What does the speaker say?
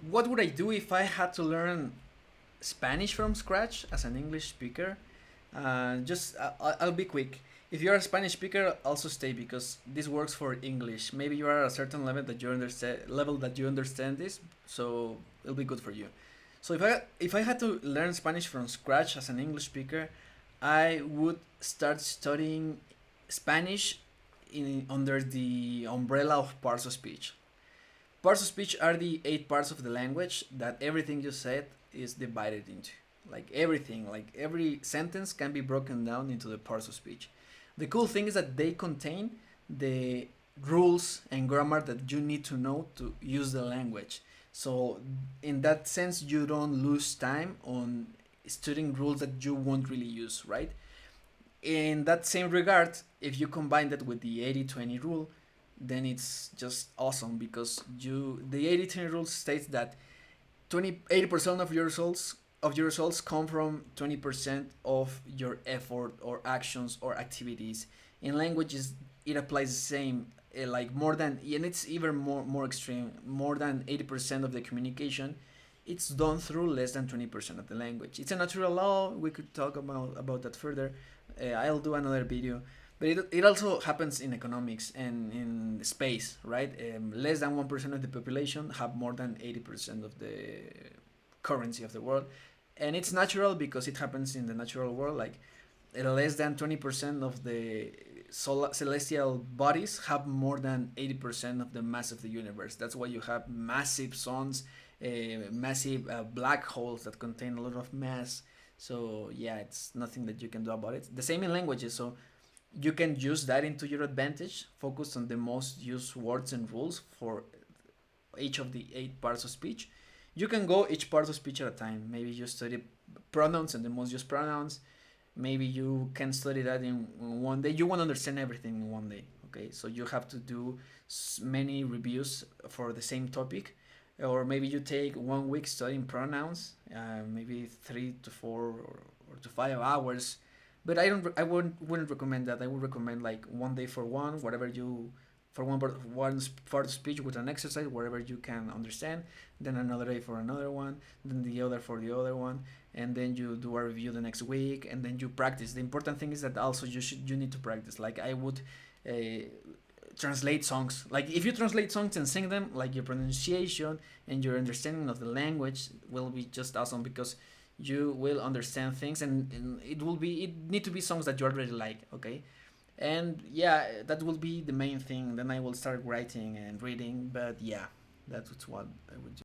What would I do if I had to learn Spanish from scratch as an English speaker? I'll be quick. If you're a Spanish speaker, also stay because this works for English. Maybe you are at a certain level that you understand this, so it'll be good for you. So if I had to learn Spanish from scratch as an English speaker, I would start studying Spanish in under the umbrella of parts of speech. Parts of speech are the eight parts of the language that everything you said is divided into. Like everything, like every sentence can be broken down into the parts of speech. The cool thing is that they contain the rules and grammar that you need to know to use the language. So, in that sense, you don't lose time on studying rules that you won't really use, right? In that same regard, if you combine that with the 80-20 rule, then it's just awesome because the 80-20 rule states that 80% of your results come from 20% of your effort or actions or activities. In languages, it applies the same. Like more than, and it's even more extreme. More than 80% of the communication, it's done through less than 20% of the language. It's a natural law. We could talk about that further. I'll do another video. But it also happens in economics and in space, right? Less than 1% of the population have more than 80% of the currency of the world. And it's natural because it happens in the natural world. Like less than 20% of the celestial bodies have more than 80% of the mass of the universe. That's why you have massive suns, massive black holes that contain a lot of mass. So yeah, it's nothing that you can do about it. The same in languages. So you can use that into your advantage. Focus on the most used words and rules for each of the eight parts of speech. You can go each part of speech at a time. Maybe you study pronouns and the most used pronouns. Maybe you can study that in one day. You won't understand everything in one day. Okay, so you have to do many reviews for the same topic, or maybe you take 1 week studying pronouns, maybe 3 to 4 or to 5 hours. But I wouldn't recommend that. I would recommend like one day for one, whatever you for one part of speech with an exercise wherever you can understand, then another day for another one, then the other for the other one, and then you do a review the next week, and then you practice. The important thing is that also you need to practice. Like I would uh, translate songs. Like if you translate songs and sing them, like your pronunciation and your understanding of the language will be just awesome because you will understand things, and it need to be songs that you already like. Okay, and yeah, that will be the main thing. Then I will start writing and reading. But yeah, that's what I would do.